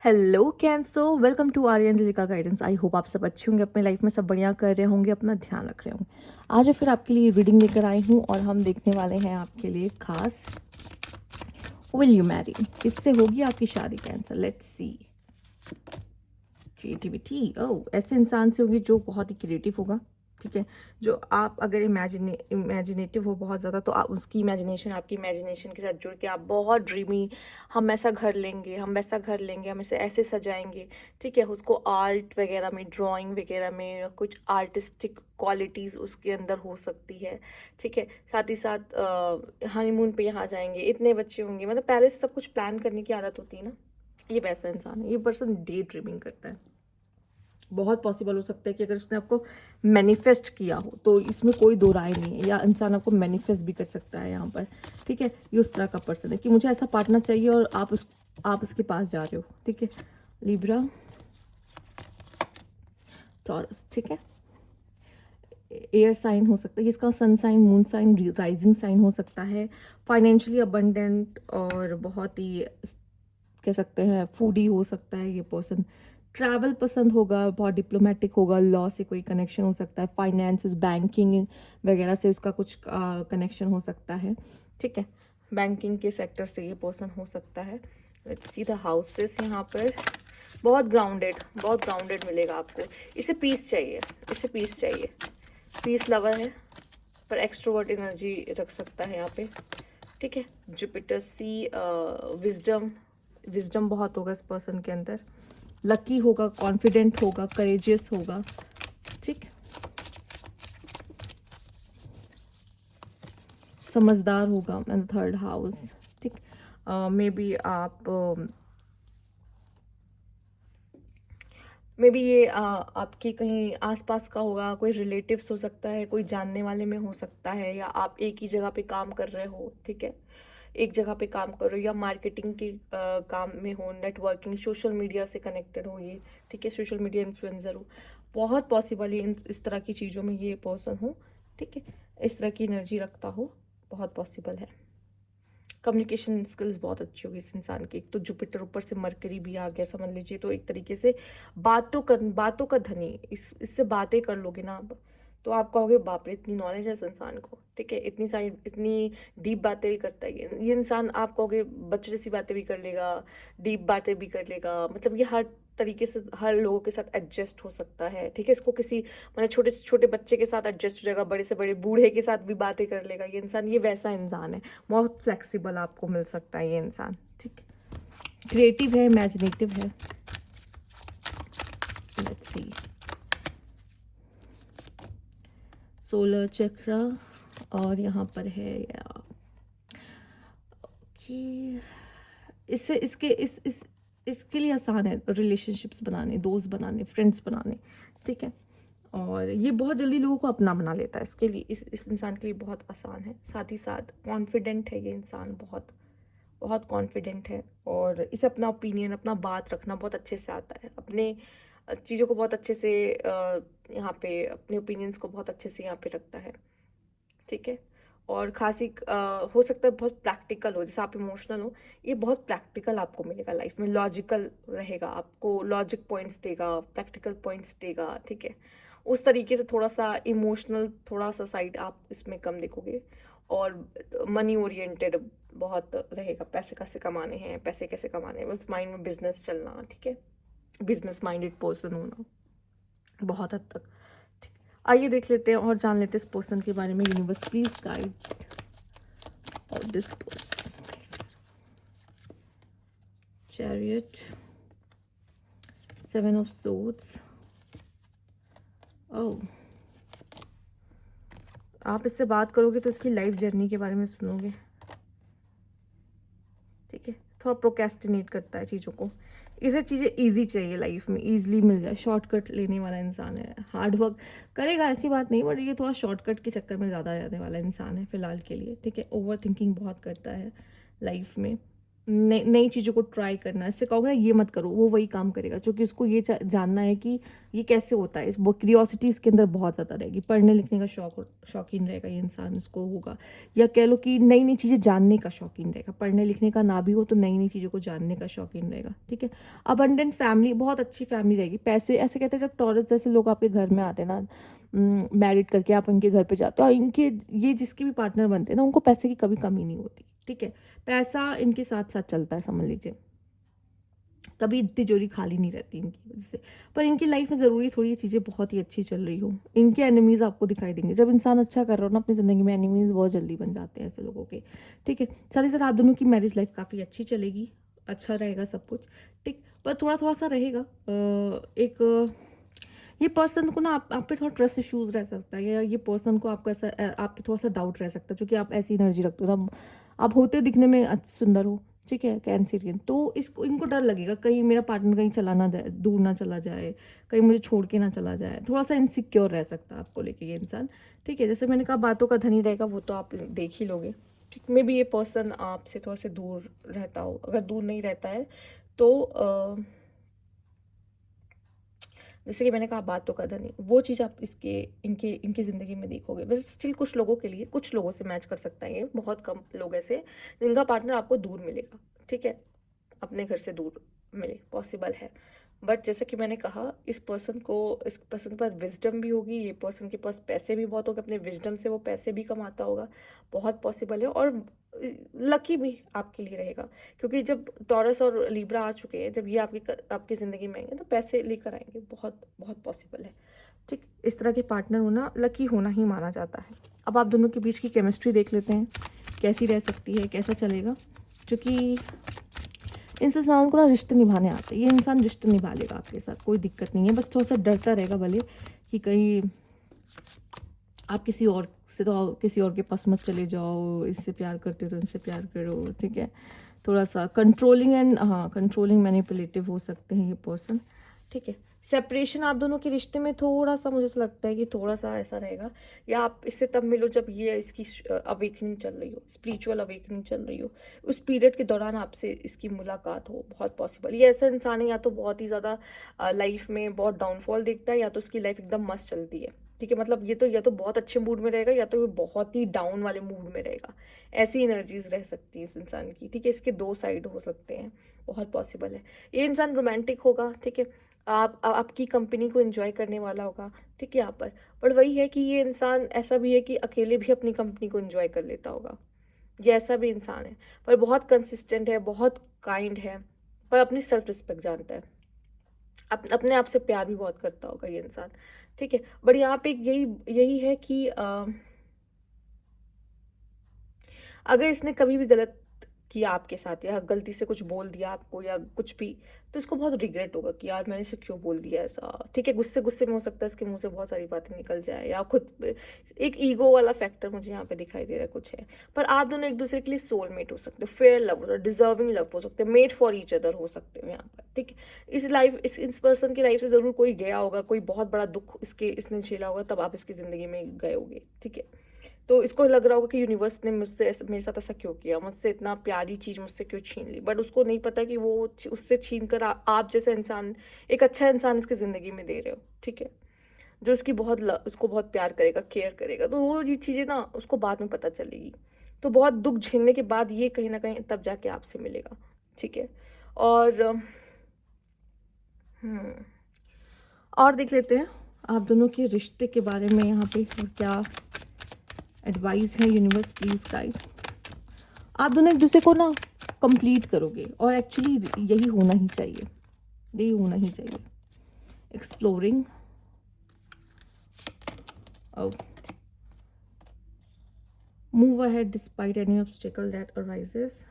Hello कैंसो, welcome to Aryan का guidance. I hope आप सब अच्छे होंगे, अपने लाइफ में सब बढ़िया कर रहे होंगे, अपना ध्यान रख रहे होंगे। आज फिर आपके लिए रीडिंग लेकर आई हूँ और हम देखने वाले हैं आपके लिए खास विल यू मैरी, किससे होगी आपकी शादी कैंसर। Let's see. क्रिएटिविटी, ओह ऐसे इंसान से होगी जो बहुत ही क्रिएटिव होगा। ठीक है, जो आप अगर इमेजिनेटिव हो बहुत ज़्यादा, तो आप उसकी इमेजिनेशन आपकी इमेजिनेशन के साथ जुड़ के आप बहुत ड्रीमी, हम ऐसा घर लेंगे, हम वैसा घर लेंगे, हम इसे ऐसे सजाएंगे। ठीक है, उसको आर्ट वगैरह में, ड्राइंग वगैरह में कुछ आर्टिस्टिक क्वालिटीज़ उसके अंदर हो सकती है। ठीक है, साथ ही साथ हनीमून पे यहाँ जाएंगे, इतने बच्चे होंगे, मतलब पहले से सब कुछ प्लान करने की आदत होती है ना। ये वैसा इंसान है, ये पर्सन डे ड्रीमिंग करता है। बहुत पॉसिबल हो सकता है कि अगर उसने आपको मैनिफेस्ट किया हो तो इसमें कोई दो राय नहीं है, या इंसान आपको मैनिफेस्ट भी कर सकता है यहाँ पर। ठीक है, ये उस तरह का पर्सन है कि मुझे ऐसा पार्टनर चाहिए और आप उसके पास जा रहे हो। ठीक है, लिब्रा, टॉरस। ठीक है, एयर साइन हो सकता है, इसका sun sign, moon sign, rising sign हो सकता है। फाइनेंशियली अबंडेंट और बहुत ही कह सकते हैं फूडी हो सकता है ये पर्सन। ट्रैवल पसंद होगा, बहुत डिप्लोमेटिक होगा, लॉ से कोई कनेक्शन हो सकता है, फाइनेंसेस, बैंकिंग वगैरह से उसका कुछ कनेक्शन हो सकता है। ठीक है, बैंकिंग के सेक्टर से ये पर्सन हो सकता है। लेट्स सी द हाउसेस यहाँ पर। बहुत ग्राउंडेड मिलेगा आपको। इसे पीस चाहिए, इसे पीस चाहिए। पीस लवर है, पर एक्सट्रोवर्ट एनर्जी रख सकता है यहाँ पे। ठीक है, जुपिटर सी, विजडम, विजडम बहुत होगा इस पर्सन के अंदर। लकी होगा, कॉन्फिडेंट होगा, करेजियस होगा। ठीक, समझदार होगा एंड थर्ड हाउस। ठीक, मे बी ये आपकी कहीं आसपास का होगा, कोई रिलेटिव्स हो सकता है, कोई जानने वाले में हो सकता है, या आप एक ही जगह पे काम कर रहे हो। ठीक है, एक जगह पे काम कर रहे हो, या मार्केटिंग के काम में हो, नेटवर्किंग, सोशल मीडिया से कनेक्टेड हो ये। ठीक है, सोशल मीडिया इन्फ्लुएंसर हो। बहुत पॉसिबल है इस तरह की चीज़ों में ये पर्सन हो। ठीक है, इस तरह की एनर्जी रखता हो, बहुत पॉसिबल है। कम्युनिकेशन स्किल्स बहुत अच्छी होगी इस इंसान की। एक तो जुपिटर ऊपर से मरकरी भी आ गया, समझ लीजिए। तो एक तरीके से बातों का धनी, इससे बातें कर लोगे ना आप, तो आप कहोगे बाप रे इतनी नॉलेज है इस इंसान को। ठीक है, इतनी सारी इतनी डीप बातें भी करता है ये इंसान। आप कहोगे बच्चों जैसी बातें भी कर लेगा, डीप बातें भी कर लेगा। मतलब ये हर तरीके से हर लोगों के साथ एडजस्ट हो सकता है। ठीक है, इसको किसी मतलब छोटे से छोटे बच्चे के साथ एडजस्ट हो जाएगा, बड़े से बड़े बूढ़े के साथ भी बातें कर लेगा ये इंसान। ये वैसा इंसान है, बहुत फ्लेक्सिबल आपको मिल सकता है ये इंसान। ठीक, क्रिएटिव है, इमेजिनेटिव है। लेट्स सी, सोलर चक्र, और यहाँ पर है या कि इससे इसके लिए आसान है रिलेशनशिप्स बनाने, दोस्त बनाने, फ्रेंड्स बनाने। ठीक है, और ये बहुत जल्दी लोगों को अपना बना लेता है। इसके लिए इस इंसान के लिए बहुत आसान है। साथ ही साथ कॉन्फिडेंट है ये इंसान, बहुत बहुत कॉन्फिडेंट है, और इसे अपना ओपिनियन, अपना बात रखना बहुत अच्छे से आता है। अपने चीज़ों को बहुत अच्छे से यहाँ पे अपने ओपिनियंस को बहुत अच्छे से यहाँ पे रखता है। ठीक है, और खासी हो सकता है बहुत प्रैक्टिकल हो, जैसे आप इमोशनल हो, ये बहुत प्रैक्टिकल आपको मिलेगा लाइफ में। लॉजिकल रहेगा, आपको लॉजिक पॉइंट्स देगा, प्रैक्टिकल पॉइंट्स देगा। ठीक है, उस तरीके से थोड़ा सा इमोशनल, थोड़ा सा साइड आप इसमें कम देखोगे। और मनी ओरिएंटेड बहुत रहेगा, पैसे कैसे कमाने हैं, पैसे कैसे कमाने हैं, बस माइंड में बिजनेस चलना। ठीक है, बिजनेस माइंडेड पर्सन होना बहुत हद तक। ठीक, आइए देख लेते हैं और जान लेते हैं इस पर्सन के बारे में। यूनिवर्स प्लीज गाइड और this person. Chariot, seven of swords. ओह, आप इससे बात करोगे तो इसकी लाइफ जर्नी के बारे में सुनोगे। ठीक है, थोड़ा प्रोकेस्टिनेट करता है चीज़ों को। इसे चीज़ें इजी चाहिए लाइफ में, इजीली मिल जाए, शॉर्टकट लेने वाला इंसान है। हार्ड वर्क करेगा ऐसी बात नहीं, बट ये थोड़ा शॉर्टकट के चक्कर में ज़्यादा रहने वाला इंसान है फिलहाल के लिए। ठीक है, ओवर थिंकिंग बहुत करता है लाइफ में। नई नई चीज़ों को ट्राई करना। इससे कहोगे ना ये मत करो, वो वही काम करेगा, क्योंकि उसको ये जानना है कि ये कैसे होता है। इस वो क्यूरियोसिटी इसके अंदर बहुत ज़्यादा रहेगी। पढ़ने लिखने का शौकीन रहेगा ये इंसान, उसको होगा। या कह लो कि नई नई चीज़ें जानने का शौकीन रहेगा। पढ़ने लिखने का ना भी हो तो नई नई चीज़ों को जानने का शौकीन रहेगा, ठीक है। अबंडेंट फैमिली, बहुत अच्छी फैमिली रहेगी। पैसे, ऐसे कहते हैं जब टॉरस जैसे लोग आपके घर में आते हैं ना, मैरिड करके आप इनके घर पे जाते हो, और इनके ये जिसके भी पार्टनर बनते हैं ना, उनको पैसे की कभी कमी नहीं होती, ठीक है। पैसा इनके साथ साथ चलता है, समझ लीजिए। कभी तिजोरी खाली नहीं रहती इनकी वजह से। पर इनकी लाइफ में ज़रूरी थोड़ी ये चीज़ें बहुत ही अच्छी चल रही हो। इनके एनिमीज़ आपको दिखाई देंगे। जब इंसान अच्छा कर रहा हो ना अपनी ज़िंदगी में, एनिमीज़ बहुत जल्दी बन जाते हैं ऐसे लोगों के, ठीक है। साथ ही साथ आप दोनों की मैरिज लाइफ काफ़ी अच्छी चलेगी, अच्छा रहेगा सब कुछ, ठीक। पर थोड़ा थोड़ा सा रहेगा एक ये पर्सन को ना आप पे थोड़ा ट्रस्ट इश्यूज रह सकता है, या ये पर्सन को आपको ऐसा आप पे थोड़ा सा डाउट रह सकता है, क्योंकि आप ऐसी एनर्जी रखते हो ना, आप होते दिखने में सुंदर हो, ठीक है, कैंसरियन। तो इसको इनको डर लगेगा कहीं मेरा पार्टनर कहीं चला ना जाए, दूर ना चला जाए, कहीं मुझे छोड़ के ना चला जाए। थोड़ा सा इनसिक्योर रह सकता है आपको लेके ये इंसान, ठीक है। जैसे मैंने कहा बातों का धनी रहेगा, वो तो आप देख ही लोगे, ठीक। मे बी ये पर्सन आपसे थोड़ा सा दूर रहता हो। अगर दूर नहीं रहता है तो जैसे कि मैंने कहा बातों का धनी, वो चीज़ आप इसके इनके इनकी ज़िंदगी में देखोगे। बस स्टिल कुछ लोगों के लिए, कुछ लोगों से मैच कर सकता है ये, बहुत कम लोग ऐसे जिनका पार्टनर आपको दूर मिलेगा, ठीक है, अपने घर से दूर मिले, पॉसिबल है। बट जैसे कि मैंने कहा, इस पर्सन के पास विजडम भी होगी, ये पर्सन के पास पैसे भी बहुत होंगे, अपने विजडम से वो पैसे भी कमाता होगा, बहुत पॉसिबल है। और लकी भी आपके लिए रहेगा, क्योंकि जब टॉरस और लिब्रा आ चुके हैं, जब ये आपकी ज़िंदगी में आएंगे तो पैसे लेकर आएंगे, बहुत बहुत पॉसिबल है, ठीक। इस तरह के पार्टनर होना लकी होना ही माना जाता है। अब आप दोनों के बीच की केमिस्ट्री देख लेते हैं, कैसी रह सकती है, कैसा चलेगा। क्योंकि इस इंसान को ना रिश्ते निभाने आते हैं, ये इंसान रिश्ते निभा लेगा आपके साथ, कोई दिक्कत नहीं है। बस थोड़ा सा डरता रहेगा भले कि कहीं आप किसी और से, तो किसी और के पास मत चले जाओ, इससे प्यार करते हो तो इनसे प्यार करो, ठीक है। थोड़ा सा कंट्रोलिंग एंड, हाँ, कंट्रोलिंग मैनिपुलेटिव हो सकते हैं ये पर्सन, ठीक है। सेपरेशन आप दोनों के रिश्ते में थोड़ा सा मुझे ऐसा लगता है कि थोड़ा सा ऐसा रहेगा, या आप इससे तब मिलो जब ये इसकी अवेकनिंग चल रही हो, स्पिरिचुअल अवेकनिंग चल रही हो, उस पीरियड के दौरान आपसे इसकी मुलाकात हो, बहुत पॉसिबल। ये ऐसा इंसान है या तो बहुत ही ज़्यादा लाइफ में बहुत डाउनफॉल देखता है, या तो उसकी लाइफ एकदम मस्त चलती है, ठीक है। मतलब ये तो या तो बहुत अच्छे मूड में रहेगा, या तो ये बहुत ही डाउन वाले मूड में रहेगा। ऐसी एनर्जीज रह सकती है इस इंसान की, ठीक है। इसके दो साइड हो सकते हैं, बहुत पॉसिबल है। ये इंसान रोमांटिक होगा, ठीक है, आपकी कंपनी को एंजॉय करने वाला होगा, ठीक है यहाँ पर वही है कि ये इंसान ऐसा भी है कि अकेले भी अपनी कंपनी को एंजॉय कर लेता होगा। ये ऐसा भी इंसान है, पर बहुत कंसिस्टेंट है, बहुत काइंड है, पर अपनी सेल्फ रिस्पेक्ट जानता है, अपने आप से प्यार भी बहुत करता होगा ये इंसान, ठीक है। बट यहाँ पे यही यही है कि अगर इसने कभी भी गलत किया आपके साथ, या गलती से कुछ बोल दिया आपको या कुछ भी, तो इसको बहुत रिग्रेट होगा कि यार मैंने इसे क्यों बोल दिया ऐसा, ठीक है। गुस्से गुस्से में हो सकता है इसके मुंह से बहुत सारी बातें निकल जाए, या खुद एक ईगो वाला फैक्टर मुझे यहाँ पे दिखाई दे रहा है, कुछ है। पर आप दोनों एक दूसरे के लिए सोलमेट हो सकते हो, फेयर लव हो, डिजर्विंग लव हो सकते हो, मेड फॉर ईच अदर हो सकते हो यहाँ पर, ठीक है। इस पर्सन की लाइफ से जरूर कोई गया होगा, कोई बहुत बड़ा दुख इसने झेला होगा, तब आप इसकी जिंदगी में गए होगे, ठीक है। तो इसको लग रहा होगा कि यूनिवर्स ने मुझसे मेरे साथ ऐसा क्यों किया, मुझसे इतना प्यारी चीज़ मुझसे क्यों छीन ली। बट उसको नहीं पता कि वो उससे छीन कर आप जैसा इंसान, एक अच्छा इंसान इसकी ज़िंदगी में दे रहे हो, ठीक है, जो उसकी उसको बहुत प्यार करेगा, केयर करेगा। तो वो ये चीज़ें ना उसको बाद में पता चलेगी, तो बहुत दुख झेलने के बाद ये कहीं ना कहीं तब जाके आपसे मिलेगा, ठीक है। और हम्म और देख लेते हैं आप दोनों के रिश्ते के बारे में यहाँ पे, और क्या एडवाइस है यूनिवर्स प्लीज गाइड। आप दोनों एक दूसरे को ना कंप्लीट करोगे, और एक्चुअली यही होना ही चाहिए, यही होना ही चाहिए। Exploring, move ahead despite any obstacle that arises.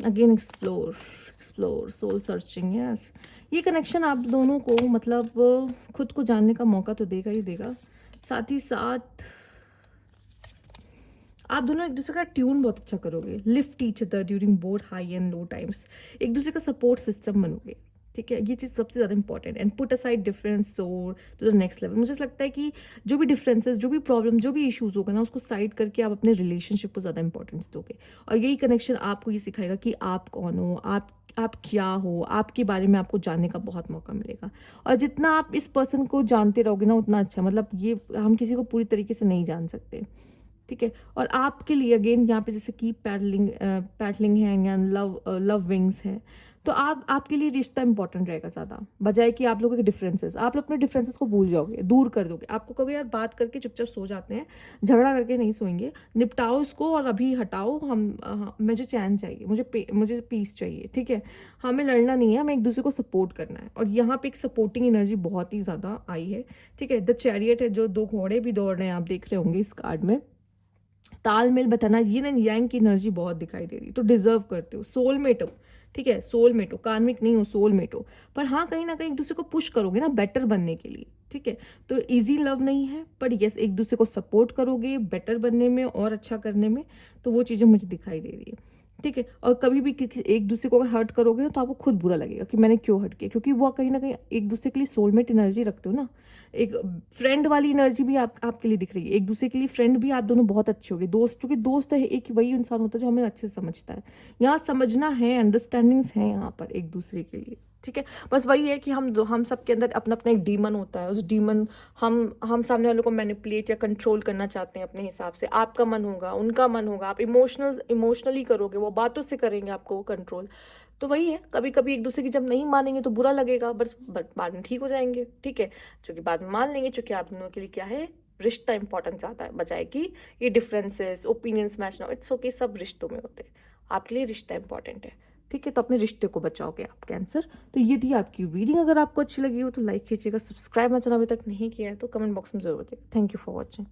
Again explore soul searching, yes. ये कनेक्शन आप दोनों को मतलब खुद को जानने का मौका तो देगा ही देगा, साथ ही साथ आप दोनों एक दूसरे का ट्यून बहुत अच्छा करोगे, lift each other during both high and low times, एक दूसरे का सपोर्ट सिस्टम बनोगे, ठीक है, ये चीज़ सबसे ज़्यादा important, and put aside difference और टू द नेक्स्ट लेवल। मुझे ऐसा लगता है कि जो भी डिफरेंसेस, जो भी प्रॉब्लम, जो भी इश्यूज होगा ना, उसको साइड करके आप अपने रिलेशनशिप को ज़्यादा इंपॉर्टेंस दोगे, और यही कनेक्शन आपको ये सिखाएगा कि आप कौन हो, आप क्या हो, आपके बारे में आपको जानने का बहुत मौका मिलेगा। और जितना आप इस पर्सन को जानते रहोगे ना, उतना अच्छा, मतलब ये हम किसी को पूरी तरीके से नहीं जान सकते, ठीक है। और आपके लिए अगेन यहाँ पे जैसे कि पैडलिंग है या लव विंग्स है, तो आप आपके लिए रिश्ता इंपॉर्टेंट रहेगा ज़्यादा, बजाय कि आप लोगों के डिफरेंसेस, आप अपने डिफरेंसेस को भूल जाओगे, दूर कर दोगे। आपको कभी यार बात करके चुपचाप सो जाते हैं, झगड़ा करके नहीं सोएंगे, निपटाओ इसको और अभी हटाओ। मुझे चैन चाहिए, मुझे पीस चाहिए, ठीक है। हमें लड़ना नहीं है, हमें एक दूसरे को सपोर्ट करना है। और यहाँ पे एक सपोर्टिंग एनर्जी बहुत ही ज़्यादा आई है, ठीक है। द चैरियट है, जो 2 घोड़े भी दौड़ रहे हैं, आप देख रहे होंगे इस कार्ड में। तालमेल बताना, यिन एंड यांग की एनर्जी बहुत दिखाई दे रही है, तो डिजर्व करते हो, सोलमेट हो, ठीक है। सोलमेट हो, कार्मिक नहीं हो, सोलमेट हो। पर हाँ, कहीं ना कहीं एक दूसरे को पुश करोगे ना बेटर बनने के लिए, ठीक है। तो इजी लव नहीं है, पर यस, एक दूसरे को सपोर्ट करोगे बेटर बनने में और अच्छा करने में, तो वो चीज़ें मुझे दिखाई दे रही है, ठीक है। और कभी भी किसी एक दूसरे को अगर हर्ट करोगे ना, तो आपको खुद बुरा लगेगा कि मैंने क्यों हर्ट किया, क्योंकि वो कहीं ना कहीं एक दूसरे के लिए सोलमेट एनर्जी रखते हो ना। एक फ्रेंड वाली एनर्जी भी आपके लिए दिख रही है, एक दूसरे के लिए फ्रेंड भी आप दोनों बहुत अच्छे होगे। दोस्त, क्योंकि दोस्त है एक वही इंसान होता है जो हमें अच्छे से समझता है। यहाँ समझना है, अंडरस्टैंडिंग्स है यहाँ पर एक दूसरे के लिए, ठीक है। बस वही है कि हम सबके अंदर अपना अपना एक डीमन होता है, उस डीमन हम सामने वालों को मैनिपुलेट या कंट्रोल करना चाहते हैं अपने हिसाब से। आपका मन होगा, उनका मन होगा, आप इमोशनली करोगे, वो बातों से करेंगे आपको वो कंट्रोल। तो वही है, कभी कभी एक दूसरे की जब नहीं मानेंगे तो बुरा लगेगा, बस बट बाद में ठीक हो जाएंगे, ठीक है। क्योंकि बाद में मान लेंगे, क्योंकि आप दोनों के लिए क्या है, रिश्ता इंपॉर्टेंट ज्यादा है, बजाय कि ये डिफरेंसेस, ओपिनियंस मैच ना हो। इट्स ओके, सब रिश्तों में होते हैं, आपके लिए रिश्ता इंपॉर्टेंट है, ठीक है। तो अपने रिश्ते को बचाओगे आप, कैंसर। तो ये थी आपकी रीडिंग। अगर आपको अच्छी लगी हो तो लाइक कीजिएगा, सब्सक्राइब मेरा चैनल अभी तक नहीं किया है तो कमेंट बॉक्स में जरूर बताइए। Thank you for watching.